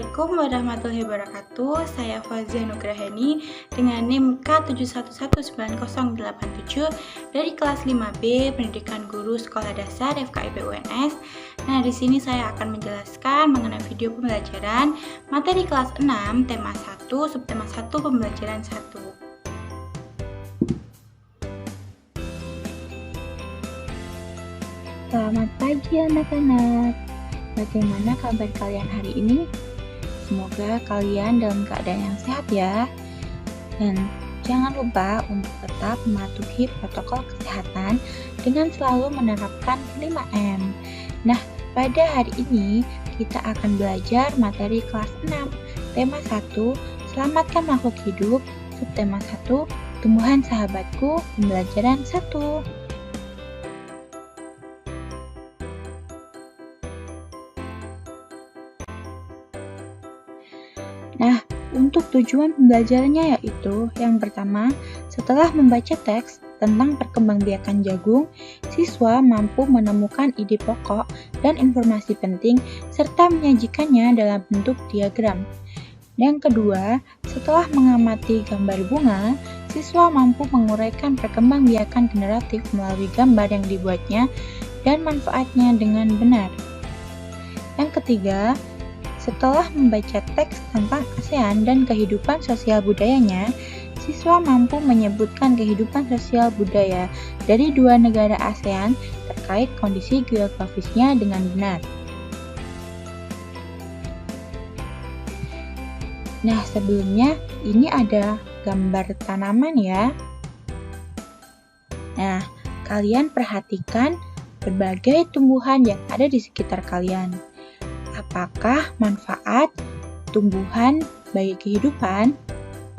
Assalamualaikum warahmatullahi wabarakatuh. Saya Fazia Nugraheni dengan NIM K711987 dari kelas 5B Pendidikan Guru Sekolah Dasar FKIP UNS. Nah, di sini saya akan menjelaskan mengenai video pembelajaran materi kelas 6 tema 1 subtema 1 pembelajaran 1. Selamat pagi anak-anak. Bagaimana kabar kalian hari ini? Semoga kalian dalam keadaan yang sehat ya. Dan jangan lupa untuk tetap mematuhi protokol kesehatan dengan selalu menerapkan 5M. Nah, pada hari ini kita akan belajar materi kelas 6, tema 1, Selamatkan Makhluk Hidup, subtema 1, Tumbuhan Sahabatku, pembelajaran 1. Nah, untuk tujuan pembelajarannya yaitu yang pertama, setelah membaca teks tentang perkembangbiakan jagung, siswa mampu menemukan ide pokok dan informasi penting serta menyajikannya dalam bentuk diagram. Yang kedua, setelah mengamati gambar bunga, siswa mampu menguraikan perkembangbiakan generatif melalui gambar yang dibuatnya dan manfaatnya dengan benar. Yang ketiga, setelah membaca teks tentang ASEAN dan kehidupan sosial budayanya, siswa mampu menyebutkan kehidupan sosial budaya dari dua negara ASEAN terkait kondisi geografisnya dengan benar. Nah, sebelumnya ini ada gambar tanaman ya. Nah, kalian perhatikan berbagai tumbuhan yang ada di sekitar kalian. Apakah manfaat tumbuhan bagi kehidupan?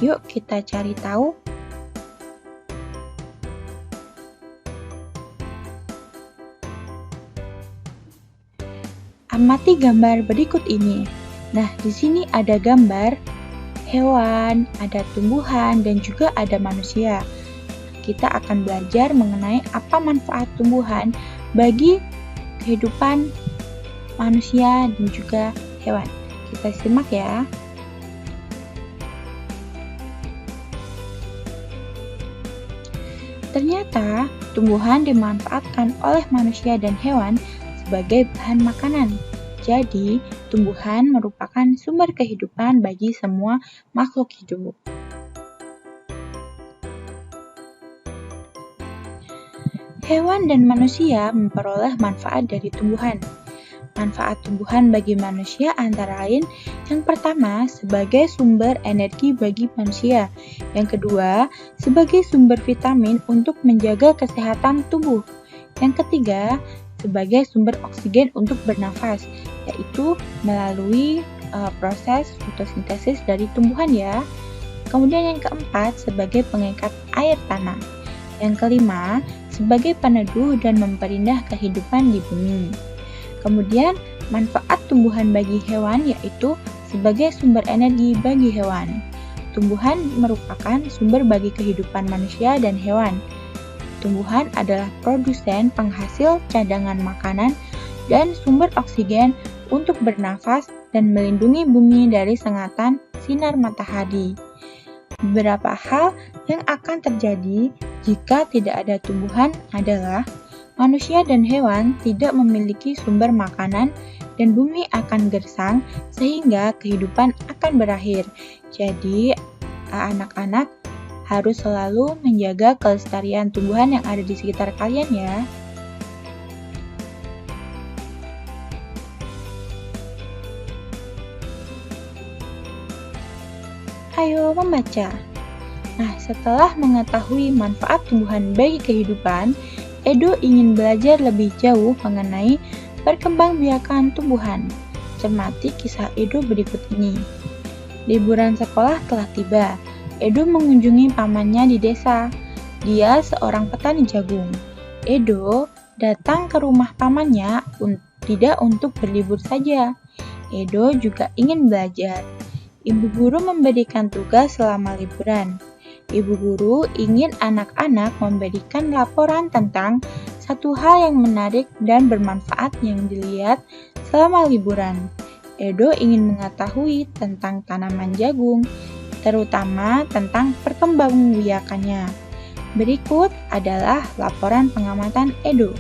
Yuk kita cari tahu. Amati gambar berikut ini. Nah, di sini ada gambar hewan, ada tumbuhan, dan juga ada manusia. Kita akan belajar mengenai apa manfaat tumbuhan bagi kehidupan manusia dan juga hewan. Kita simak ya. Ternyata tumbuhan dimanfaatkan oleh manusia dan hewan sebagai bahan makanan. Jadi, tumbuhan merupakan sumber kehidupan bagi semua makhluk hidup. Hewan dan manusia memperoleh manfaat dari tumbuhan. Manfaat tumbuhan bagi manusia antara lain yang pertama sebagai sumber energi bagi manusia, yang kedua sebagai sumber vitamin untuk menjaga kesehatan tubuh, yang ketiga sebagai sumber oksigen untuk bernafas, yaitu melalui proses fotosintesis dari tumbuhan ya. Kemudian yang keempat sebagai pengikat air tanah, yang kelima sebagai peneduh dan memperindah kehidupan di bumi. Kemudian, manfaat tumbuhan bagi hewan yaitu sebagai sumber energi bagi hewan. Tumbuhan merupakan sumber bagi kehidupan manusia dan hewan. Tumbuhan adalah produsen penghasil cadangan makanan dan sumber oksigen untuk bernafas dan melindungi bumi dari sengatan sinar matahari. Beberapa hal yang akan terjadi jika tidak ada tumbuhan adalah manusia dan hewan tidak memiliki sumber makanan dan bumi akan gersang sehingga kehidupan akan berakhir. Jadi, anak-anak harus selalu menjaga kelestarian tumbuhan yang ada di sekitar kalian ya. Ayo membaca. Nah, setelah mengetahui manfaat tumbuhan bagi kehidupan, Edo ingin belajar lebih jauh mengenai perkembangbiakan tumbuhan. Cermati kisah Edo berikut ini. Liburan sekolah telah tiba. Edo mengunjungi pamannya di desa. Dia seorang petani jagung. Edo datang ke rumah pamannya tidak untuk berlibur saja. Edo juga ingin belajar. Ibu guru memberikan tugas selama liburan. Ibu guru ingin anak-anak memberikan laporan tentang satu hal yang menarik dan bermanfaat yang dilihat selama liburan. Edo ingin mengetahui tentang tanaman jagung, terutama tentang perkembangbiakannya. Berikut adalah laporan pengamatan Edo.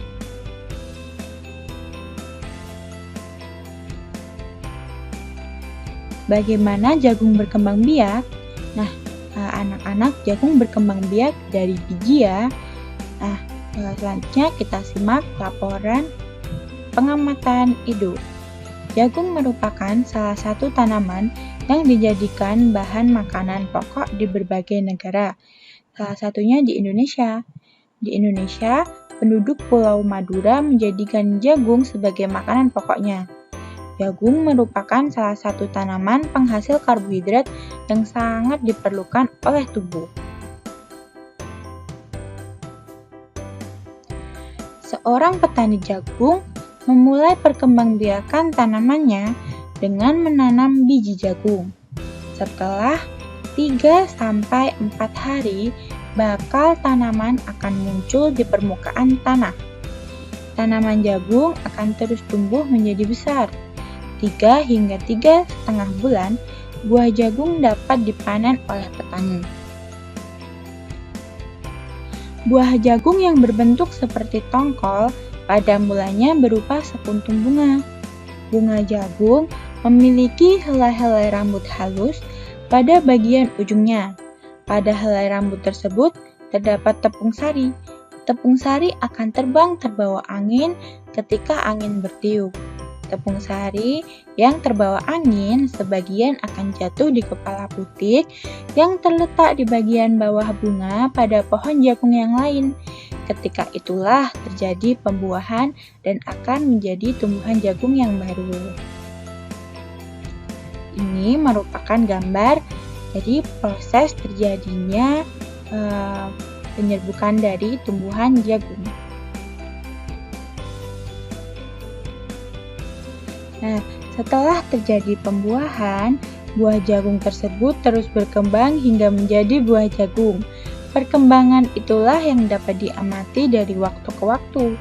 Bagaimana jagung berkembang biak? Nah, anak-anak, jagung berkembang biak dari biji ya. Nah, selanjutnya kita simak laporan pengamatan Edo. Jagung merupakan salah satu tanaman yang dijadikan bahan makanan pokok di berbagai negara. Salah satunya di Indonesia. Di Indonesia, penduduk Pulau Madura menjadikan jagung sebagai makanan pokoknya. Jagung merupakan salah satu tanaman penghasil karbohidrat yang sangat diperlukan oleh tubuh. Seorang petani jagung memulai perkembangbiakan tanamannya dengan menanam biji jagung. Setelah 3-4 hari, bakal tanaman akan muncul di permukaan tanah. Tanaman jagung akan terus tumbuh menjadi besar. 3 hingga 3,5 bulan, buah jagung dapat dipanen oleh petani. Buah jagung yang berbentuk seperti tongkol pada mulanya berupa sekuntum bunga. Bunga jagung memiliki helai-helai rambut halus pada bagian ujungnya. Pada helai rambut tersebut terdapat tepung sari. Tepung sari akan terbang terbawa angin ketika angin bertiup. Tepung sari yang terbawa angin sebagian akan jatuh di kepala putik yang terletak di bagian bawah bunga pada pohon jagung yang lain. Ketika itulah terjadi pembuahan dan akan menjadi tumbuhan jagung yang baru. Ini merupakan gambar dari proses terjadinya penyerbukan dari tumbuhan jagung. Nah, setelah terjadi pembuahan, buah jagung tersebut terus berkembang hingga menjadi buah jagung. Perkembangan itulah yang dapat diamati dari waktu ke waktu.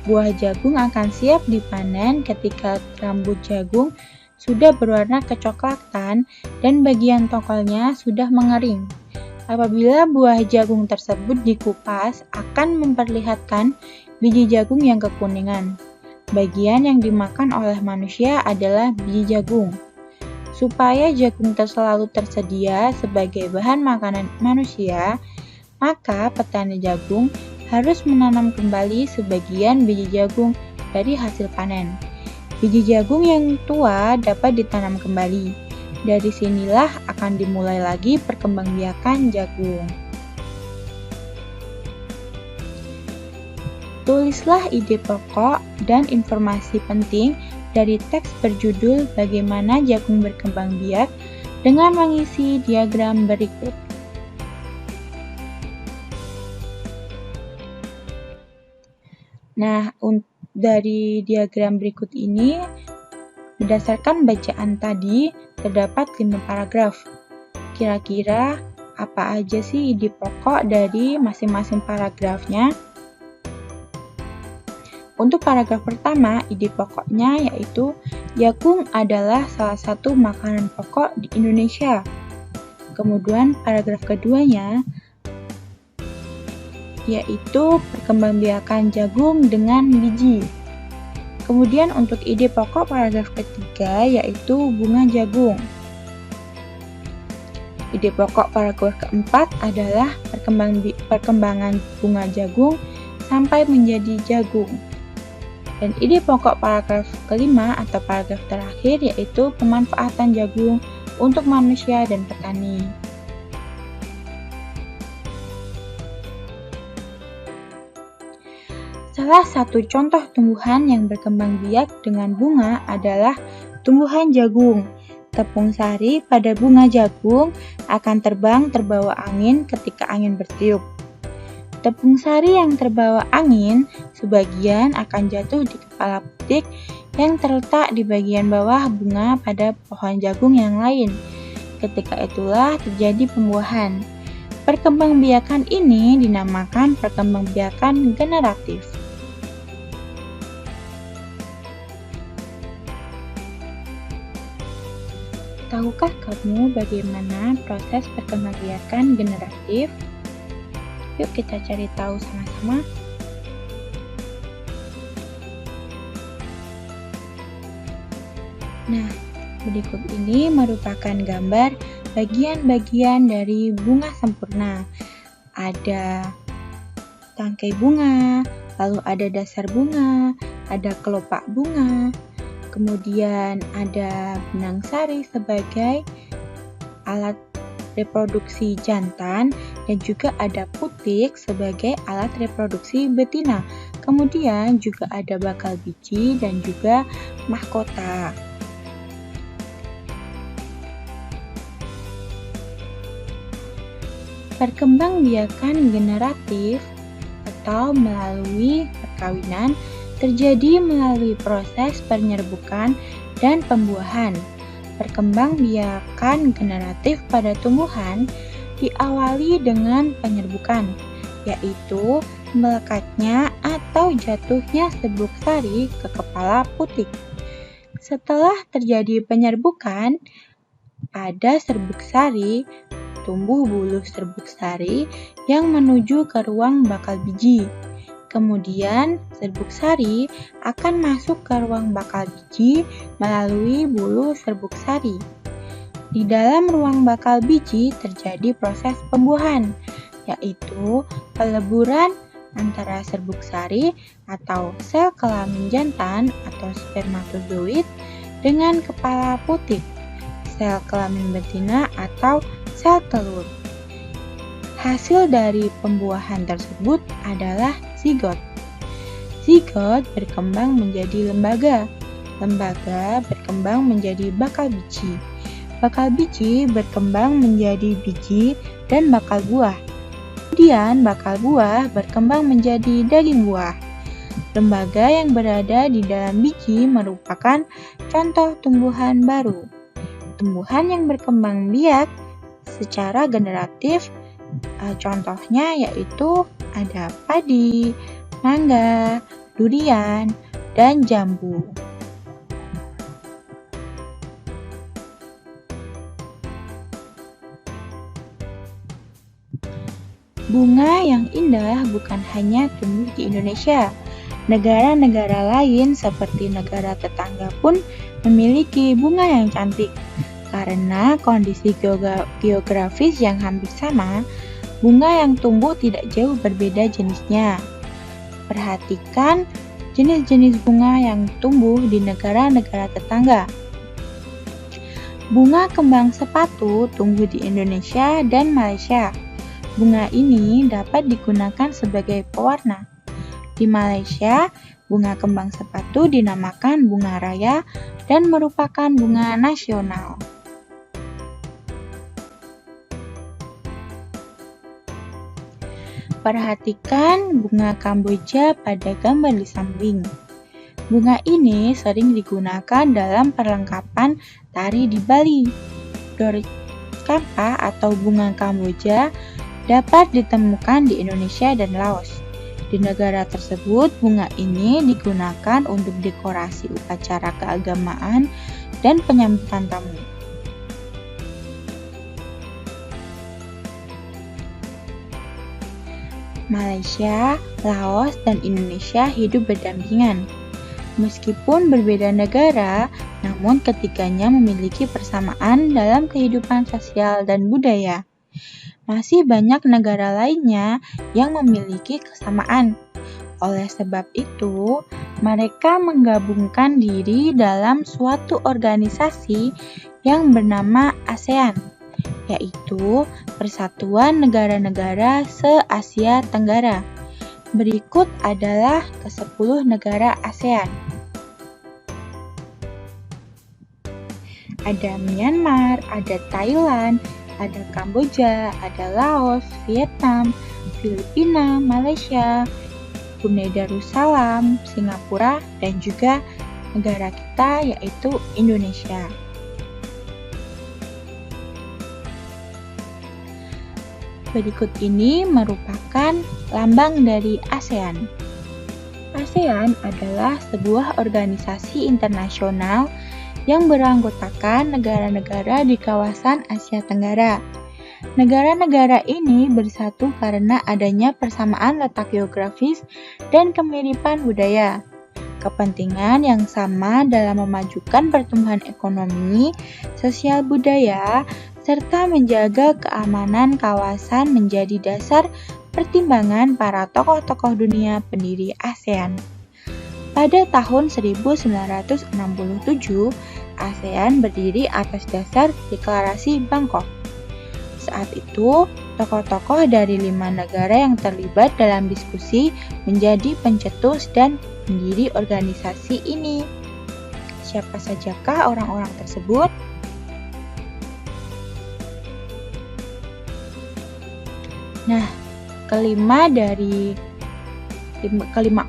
Buah jagung akan siap dipanen ketika rambut jagung sudah berwarna kecoklatan dan bagian tongkolnya sudah mengering. Apabila buah jagung tersebut dikupas, akan memperlihatkan biji jagung yang kekuningan. Bagian yang dimakan oleh manusia adalah biji jagung. Supaya jagung selalu tersedia sebagai bahan makanan manusia, maka petani jagung harus menanam kembali sebagian biji jagung dari hasil panen. Biji jagung yang tua dapat ditanam kembali. Dari sinilah akan dimulai lagi perkembangbiakan jagung. Tulislah ide pokok dan informasi penting dari teks berjudul Bagaimana Jagung Berkembang Biak dengan mengisi diagram berikut. Nah, dari diagram berikut ini, berdasarkan bacaan tadi, terdapat 5 paragraf. Kira-kira apa aja sih ide pokok dari masing-masing paragrafnya? Untuk paragraf pertama, ide pokoknya yaitu jagung adalah salah satu makanan pokok di Indonesia. Kemudian paragraf keduanya yaitu perkembangbiakan jagung dengan biji. Kemudian untuk ide pokok paragraf ketiga yaitu bunga jagung. Ide pokok paragraf keempat adalah perkembangan bunga jagung sampai menjadi jagung. Dan ide pokok paragraf kelima atau paragraf terakhir yaitu pemanfaatan jagung untuk manusia dan petani. Salah satu contoh tumbuhan yang berkembang biak dengan bunga adalah tumbuhan jagung. Tepung sari pada bunga jagung akan terbang terbawa angin ketika angin bertiup. Tepung sari yang terbawa angin sebagian akan jatuh di kepala putik yang terletak di bagian bawah bunga pada pohon jagung yang lain. Ketika itulah terjadi pembuahan. Perkembangbiakan ini dinamakan perkembangbiakan generatif. Tahukah kamu bagaimana proses perkembangbiakan generatif? Yuk kita cari tahu sama-sama. Nah, berikut ini merupakan gambar bagian-bagian dari bunga sempurna. Ada tangkai bunga, lalu ada dasar bunga, ada kelopak bunga, kemudian ada benang sari sebagai alat reproduksi jantan, dan juga ada putik sebagai alat reproduksi betina. Kemudian juga ada bakal biji dan juga mahkota. Perkembangbiakan generatif atau melalui perkawinan terjadi melalui proses penyerbukan dan pembuahan. Perkembangbiakan generatif pada tumbuhan diawali dengan penyerbukan, yaitu melekatnya atau jatuhnya serbuk sari ke kepala putik. Setelah terjadi penyerbukan, pada serbuk sari tumbuh bulu serbuk sari yang menuju ke ruang bakal biji. Kemudian, serbuk sari akan masuk ke ruang bakal biji melalui bulu serbuk sari. Di dalam ruang bakal biji terjadi proses pembuahan, yaitu peleburan antara serbuk sari atau sel kelamin jantan atau spermatozoid dengan kepala putik, sel kelamin betina atau sel telur. Hasil dari pembuahan tersebut adalah zigot. Zigot berkembang menjadi lembaga. Lembaga berkembang menjadi bakal biji. Bakal biji berkembang menjadi biji dan bakal buah. Kemudian bakal buah berkembang menjadi daging buah. Lembaga yang berada di dalam biji merupakan contoh tumbuhan baru. Tumbuhan yang berkembang biak secara generatif, contohnya yaitu ada padi, mangga, durian, dan jambu. Bunga yang indah bukan hanya tumbuh di Indonesia. Negara-negara lain seperti negara tetangga pun memiliki bunga yang cantik. Karena kondisi geografis yang hampir sama, bunga yang tumbuh tidak jauh berbeda jenisnya. Perhatikan jenis-jenis bunga yang tumbuh di negara-negara tetangga. Bunga kembang sepatu tumbuh di Indonesia dan Malaysia. Bunga ini dapat digunakan sebagai pewarna. Di Malaysia, bunga kembang sepatu dinamakan bunga raya dan merupakan bunga nasional. Perhatikan bunga Kamboja pada gambar di samping. Bunga ini sering digunakan dalam perlengkapan tari di Bali. Dorje Kampa atau bunga Kamboja dapat ditemukan di Indonesia dan Laos. Di negara tersebut, bunga ini digunakan untuk dekorasi upacara keagamaan dan penyambutan tamu. Malaysia, Laos, dan Indonesia hidup berdampingan. Meskipun berbeda negara, namun ketiganya memiliki persamaan dalam kehidupan sosial dan budaya. Masih banyak negara lainnya yang memiliki kesamaan. Oleh sebab itu, mereka menggabungkan diri dalam suatu organisasi yang bernama ASEAN, yaitu Persatuan Negara-Negara se-Asia Tenggara. Berikut adalah ke-10 negara ASEAN. Ada Myanmar, ada Thailand, ada Kamboja, ada Laos, Vietnam, Filipina, Malaysia, Brunei Darussalam, Singapura, dan juga negara kita yaitu Indonesia. Berikut ini merupakan lambang dari ASEAN. ASEAN adalah sebuah organisasi internasional yang beranggotakan negara-negara di kawasan Asia Tenggara. Negara-negara ini bersatu karena adanya persamaan letak geografis dan kemiripan budaya. Kepentingan yang sama dalam memajukan pertumbuhan ekonomi, sosial budaya, serta menjaga keamanan kawasan menjadi dasar pertimbangan para tokoh-tokoh dunia pendiri ASEAN. Pada tahun 1967, ASEAN berdiri atas dasar Deklarasi Bangkok. Saat itu, tokoh-tokoh dari 5 negara yang terlibat dalam diskusi menjadi pencetus dan pendiri organisasi ini. Siapa sajakah orang-orang tersebut? Nah, kelima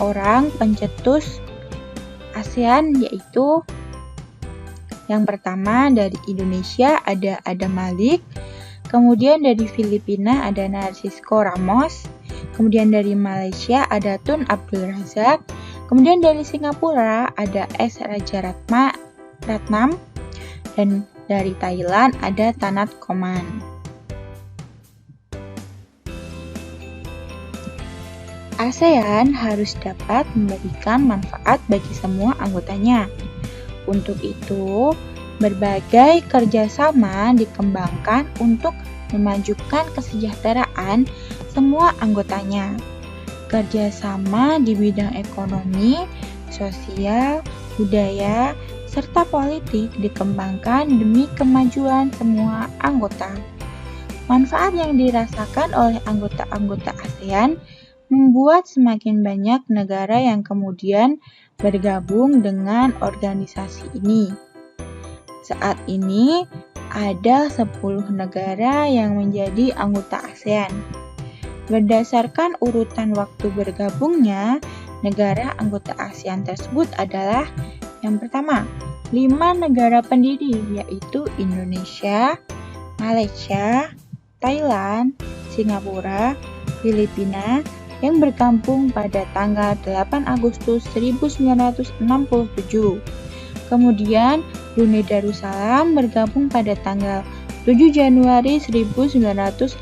orang pencetus ASEAN yaitu yang pertama dari Indonesia ada Adam Malik, kemudian dari Filipina ada Narcisco Ramos, kemudian dari Malaysia ada Tun Abdul Razak, kemudian dari Singapura ada S. Rajaratnam, dan dari Thailand ada Tanat Koman. ASEAN harus dapat memberikan manfaat bagi semua anggotanya. Untuk itu, berbagai kerjasama dikembangkan untuk memajukan kesejahteraan semua anggotanya. Kerjasama di bidang ekonomi, sosial, budaya, serta politik dikembangkan demi kemajuan semua anggota. Manfaat yang dirasakan oleh anggota-anggota ASEAN membuat semakin banyak negara yang kemudian bergabung dengan organisasi ini. Saat ini ada 10 negara yang menjadi anggota ASEAN. Berdasarkan urutan waktu bergabungnya, negara anggota ASEAN tersebut adalah yang pertama, 5 negara pendiri yaitu Indonesia, Malaysia, Thailand, Singapura, Filipina, yang bergabung pada tanggal 8 Agustus 1967. Kemudian Brunei Darussalam bergabung pada tanggal 7 Januari 1984.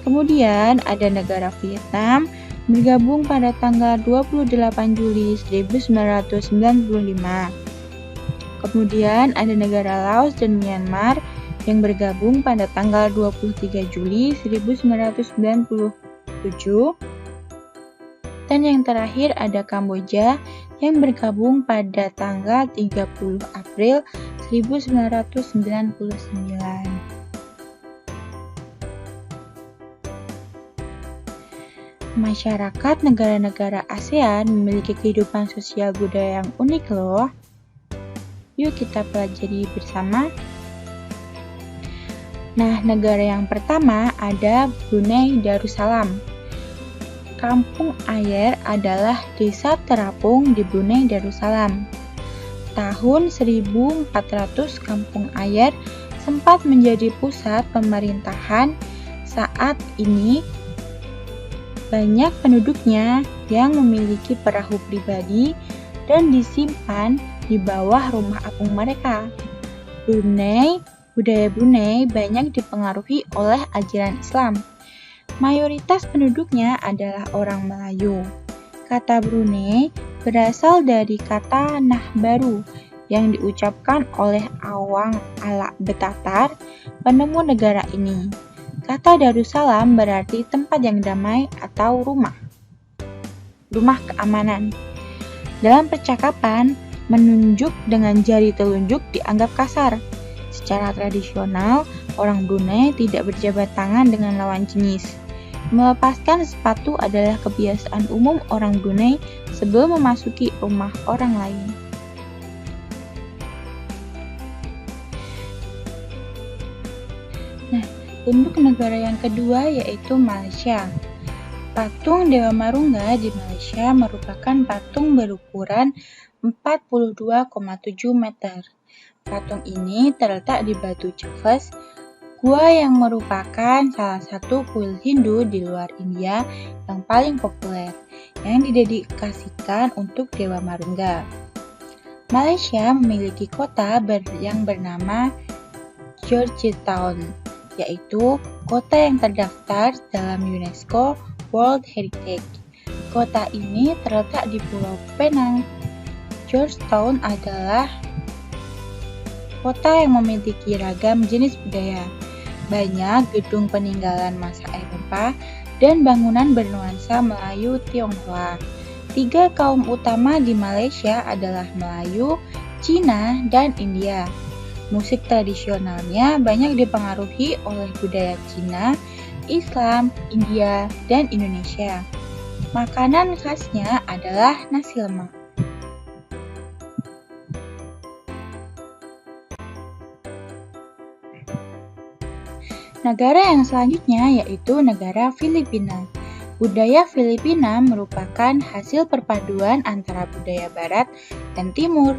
Kemudian ada negara Vietnam bergabung pada tanggal 28 Juli 1995. Kemudian ada negara Laos dan Myanmar yang bergabung pada tanggal 23 Juli 1997. Dan yang terakhir ada Kamboja yang bergabung pada tanggal 30 April 1999. Masyarakat negara-negara ASEAN memiliki kehidupan sosial budaya yang unik loh. Yuk kita pelajari bersama. Nah, negara yang pertama ada Brunei Darussalam. Kampung Ayer adalah desa terapung di Brunei Darussalam. Tahun 1400 Kampung Ayer sempat menjadi pusat pemerintahan. Saat ini banyak penduduknya yang memiliki perahu pribadi dan disimpan di bawah rumah apung mereka. Budaya Brunei banyak dipengaruhi oleh ajaran Islam. Mayoritas penduduknya adalah orang Melayu. Kata Brunei berasal dari kata Nahbaru yang diucapkan oleh Awang Alak Betatar, penemu negara ini. Kata Darussalam berarti tempat yang damai atau rumah keamanan. Dalam percakapan, menunjuk dengan jari telunjuk dianggap kasar. Secara tradisional, orang Brunei tidak berjabat tangan dengan lawan jenis. Melepaskan sepatu adalah kebiasaan umum orang Brunei sebelum memasuki rumah orang lain. Nah, untuk negara yang kedua yaitu Malaysia. Patung Dewa Marungga di Malaysia merupakan patung berukuran 42,7 meter. Patung ini terletak di Batu Chaves, gua yang merupakan salah satu kuil Hindu di luar India yang paling populer, yang didedikasikan untuk Dewa Marungga. Malaysia memiliki kota yang bernama Georgetown, yaitu kota yang terdaftar dalam UNESCO World Heritage. Kota ini terletak di Pulau Penang. Georgetown adalah kota yang memiliki ragam jenis budaya. Banyak gedung peninggalan masa Eropa dan bangunan bernuansa Melayu Tionghoa. 3 kaum utama di Malaysia adalah Melayu, Cina, dan India. Musik tradisionalnya banyak dipengaruhi oleh budaya Cina, Islam, India, dan Indonesia. Makanan khasnya adalah nasi lemak. Negara yang selanjutnya yaitu negara Filipina. Budaya Filipina merupakan hasil perpaduan antara budaya Barat dan Timur.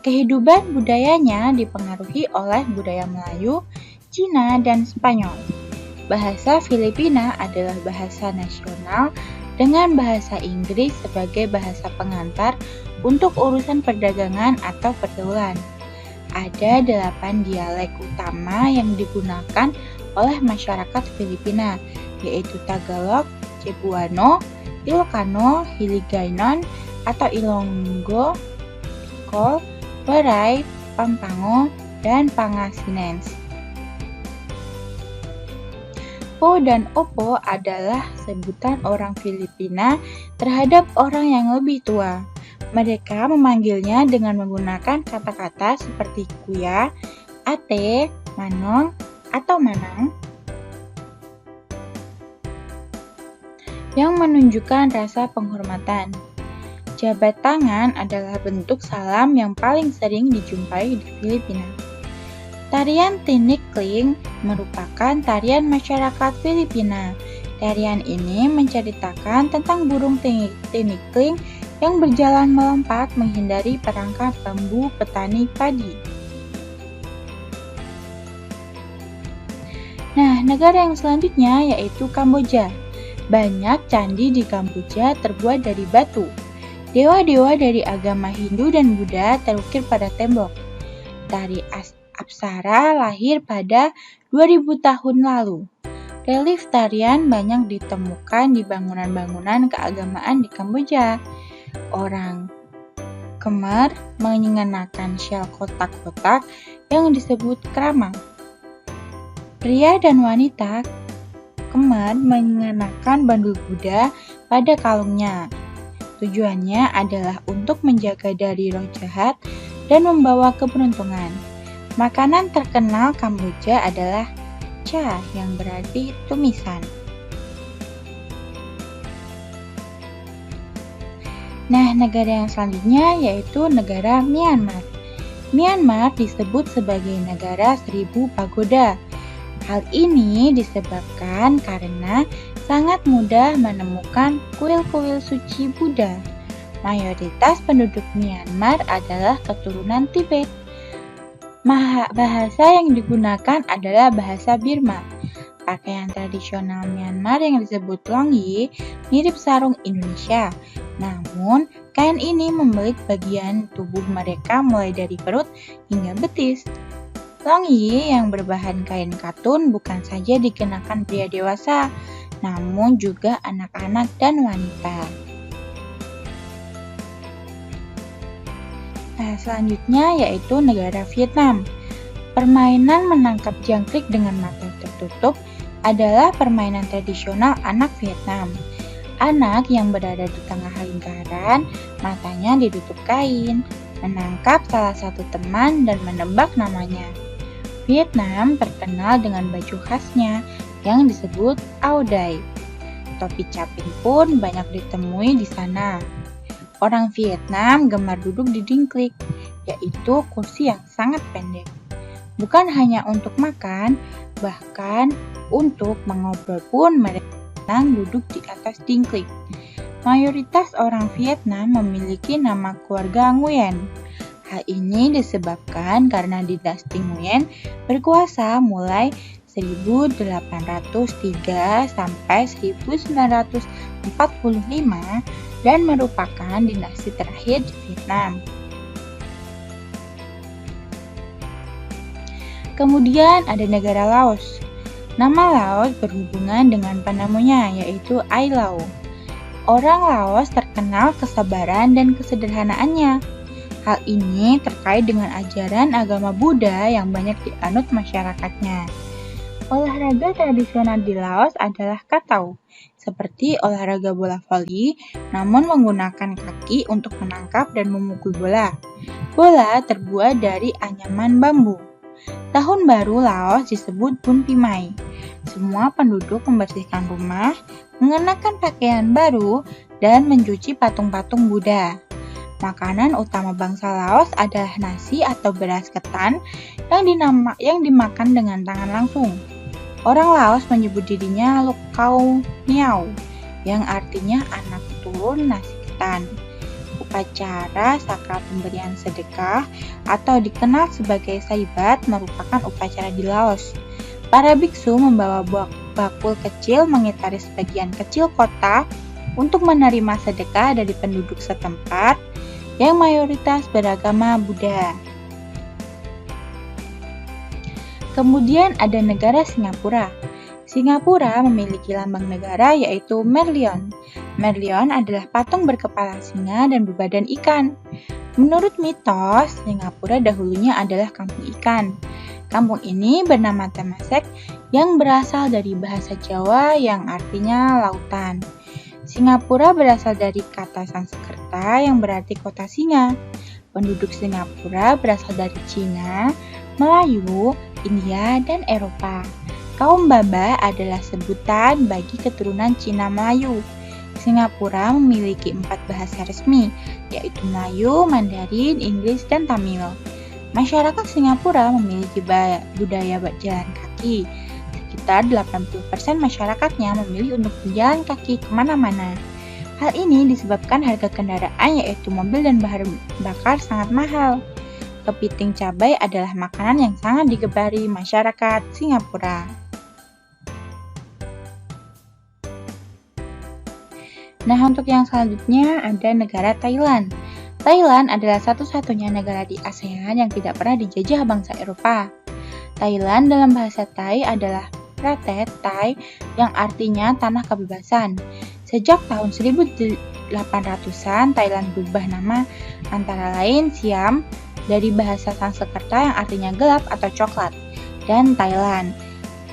Kehidupan budayanya dipengaruhi oleh budaya Melayu, Cina, dan Spanyol. Bahasa Filipina adalah bahasa nasional dengan bahasa Inggris sebagai bahasa pengantar untuk urusan perdagangan atau pergaulan. Ada 8 dialek utama yang digunakan oleh masyarakat Filipina, yaitu Tagalog, Cebuano, Ilocano, Hiligaynon atau Ilonggo, Bicol, Waray, Pampango, dan Pangasinense. Po dan Opo adalah sebutan orang Filipina terhadap orang yang lebih tua. Mereka memanggilnya dengan menggunakan kata-kata seperti kuya, ate, manong, atau manang, yang menunjukkan rasa penghormatan. Jabat tangan adalah bentuk salam yang paling sering dijumpai di Filipina. Tarian tinikling merupakan tarian masyarakat Filipina. Tarian ini menceritakan tentang burung tinikling yang berjalan melompat menghindari perangkap bambu petani padi. Nah, negara yang selanjutnya yaitu Kamboja. Banyak candi di Kamboja terbuat dari batu. Dewa-dewa dari agama Hindu dan Buddha terukir pada tembok. Tari Apsara lahir pada 2000 tahun lalu. Relief tarian banyak ditemukan di bangunan-bangunan keagamaan di Kamboja. Orang Khmer mengenakan syal kotak-kotak yang disebut krama. Pria dan wanita Khmer mengenakan bandul Buddha pada kalungnya. Tujuannya adalah untuk menjaga dari roh jahat dan membawa keberuntungan. Makanan terkenal Kamboja adalah cha yang berarti tumisan. Nah, negara yang selanjutnya yaitu negara Myanmar. Myanmar disebut sebagai negara 1000 pagoda. Hal ini disebabkan karena sangat mudah menemukan kuil-kuil suci Buddha. Mayoritas penduduk Myanmar adalah keturunan Tibet. Bahasa yang digunakan adalah bahasa Burma. Pakaian tradisional Myanmar yang disebut longyi mirip sarung Indonesia. Namun, kain ini membelit bagian tubuh mereka mulai dari perut hingga betis. Longyi yang berbahan kain katun bukan saja dikenakan pria dewasa, namun juga anak-anak dan wanita. Nah, selanjutnya yaitu negara Vietnam. Permainan menangkap jangkrik dengan mata tertutup adalah permainan tradisional anak Vietnam. Anak yang berada di tengah lingkaran, matanya ditutup kain, menangkap salah satu teman dan menebak namanya. Vietnam terkenal dengan baju khasnya yang disebut Áo Dai. Topi caping pun banyak ditemui di sana. Orang Vietnam gemar duduk di dingklik, yaitu kursi yang sangat pendek. Bukan hanya untuk makan, bahkan untuk mengobrol pun mereka duduk di atas dingklik. Mayoritas orang Vietnam memiliki nama keluarga Nguyen. Hal ini disebabkan karena dinasti Nguyen berkuasa mulai 1803 sampai 1945 dan merupakan dinasti terakhir di Vietnam. Kemudian ada negara Laos. Nama Laos berhubungan dengan penemunya, yaitu Ai Lao. Orang Laos terkenal kesabaran dan kesederhanaannya. Hal ini terkait dengan ajaran agama Buddha yang banyak dianut masyarakatnya. Olahraga tradisional di Laos adalah katau, seperti olahraga bola voli, namun menggunakan kaki untuk menangkap dan memukul bola. Bola terbuat dari anyaman bambu. Tahun baru Laos disebut Bun Pimay. Semua penduduk membersihkan rumah, mengenakan pakaian baru, dan mencuci patung-patung Buddha. Makanan utama bangsa Laos adalah nasi atau beras ketan yang dimakan dengan tangan langsung. Orang Laos menyebut dirinya Lokau Niau, yang artinya anak turun nasi ketan. Upacara sakral pemberian sedekah atau dikenal sebagai saibat merupakan upacara di Laos. Para biksu membawa bakul kecil mengitari sebagian kecil kota untuk menerima sedekah dari penduduk setempat yang mayoritas beragama Buddha. Kemudian ada negara Singapura. Singapura memiliki lambang negara yaitu Merlion. Merlion adalah patung berkepala singa dan berbadan ikan. Menurut mitos, Singapura dahulunya adalah kampung ikan. Kampung ini bernama Temasek yang berasal dari bahasa Jawa yang artinya lautan. Singapura berasal dari kata Sanskerta yang berarti kota singa. Penduduk Singapura berasal dari Cina, Melayu, India, dan Eropa. Kaum Baba adalah sebutan bagi keturunan Cina Melayu. Singapura memiliki 4 bahasa resmi, yaitu Melayu, Mandarin, Inggris, dan Tamil. Masyarakat Singapura memiliki budaya berjalan kaki. Sekitar 80% masyarakatnya memilih untuk berjalan kaki kemana-mana. Hal ini disebabkan harga kendaraan yaitu mobil dan bahan bakar sangat mahal. Kepiting cabai adalah makanan yang sangat digemari masyarakat Singapura. Nah, untuk yang selanjutnya ada negara Thailand. Thailand adalah satu-satunya negara di ASEAN yang tidak pernah dijajah bangsa Eropa. Thailand dalam bahasa Thai adalah Pratet Thai yang artinya tanah kebebasan. Sejak tahun 1800-an, Thailand berubah nama antara lain Siam dari bahasa Sanskerta yang artinya gelap atau coklat, dan Thailand.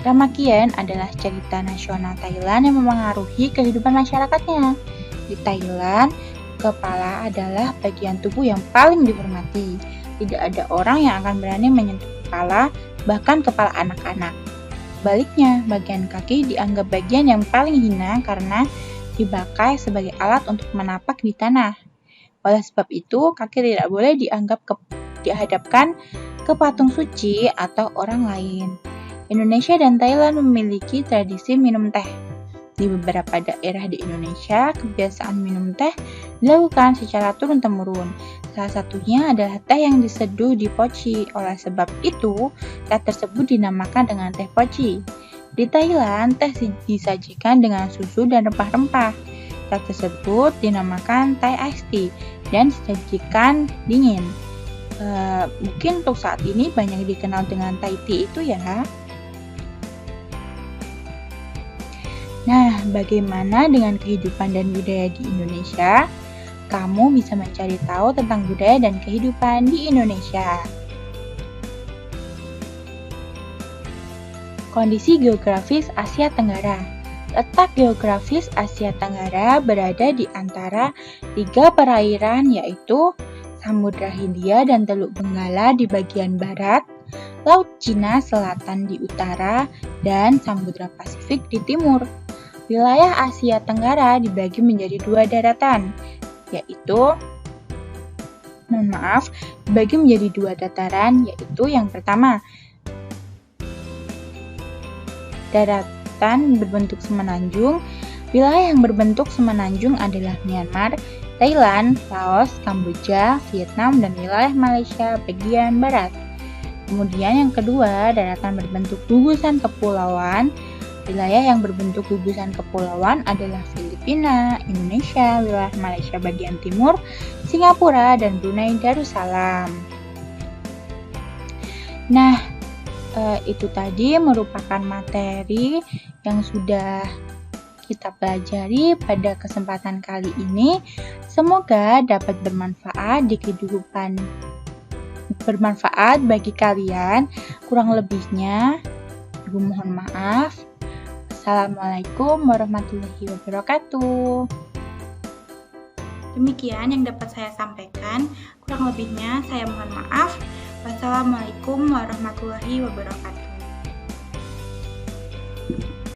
Ramakien adalah cerita nasional Thailand yang memengaruhi kehidupan masyarakatnya. Di Thailand, kepala adalah bagian tubuh yang paling dihormati. Tidak ada orang yang akan berani menyentuh kepala, bahkan kepala anak-anak. Baliknya, bagian kaki dianggap bagian yang paling hina karena dipakai sebagai alat untuk menapak di tanah. Oleh sebab itu, kaki tidak boleh dihadapkan ke patung suci atau orang lain. Indonesia dan Thailand memiliki tradisi minum teh. Di beberapa daerah di Indonesia, kebiasaan minum teh dilakukan secara turun-temurun. Salah satunya adalah teh yang diseduh di poci. Oleh sebab itu, teh tersebut dinamakan dengan teh poci. Di Thailand, teh disajikan dengan susu dan rempah-rempah. Teh tersebut dinamakan Thai iced tea dan disajikan dingin. Mungkin untuk saat ini banyak dikenal dengan Thai tea itu ya. Nah, bagaimana dengan kehidupan dan budaya di Indonesia? Kamu bisa mencari tahu tentang budaya dan kehidupan di Indonesia. Kondisi geografis Asia Tenggara. Letak geografis Asia Tenggara berada di antara 3 perairan yaitu Samudra Hindia dan Teluk Benggala di bagian barat, Laut Cina Selatan di utara, dan Samudra Pasifik di timur. Wilayah Asia Tenggara dibagi menjadi 2 daratan, yaitu dibagi menjadi 2 dataran, yaitu yang pertama, daratan berbentuk semenanjung. Wilayah yang berbentuk semenanjung adalah Myanmar, Thailand, Laos, Kamboja, Vietnam, dan wilayah Malaysia bagian barat. Kemudian yang kedua, daratan berbentuk gugusan kepulauan. Wilayah yang berbentuk gugusan kepulauan adalah Filipina, Indonesia, wilayah Malaysia bagian timur, Singapura, dan Brunei Darussalam. Nah, Itu tadi merupakan materi yang sudah kita pelajari pada kesempatan kali ini. Semoga dapat bermanfaat bagi kalian. Kurang lebihnya, Ibu mohon maaf. Assalamualaikum warahmatullahi wabarakatuh. Demikian yang dapat saya sampaikan. Kurang lebihnya saya mohon maaf. Wassalamualaikum warahmatullahi wabarakatuh.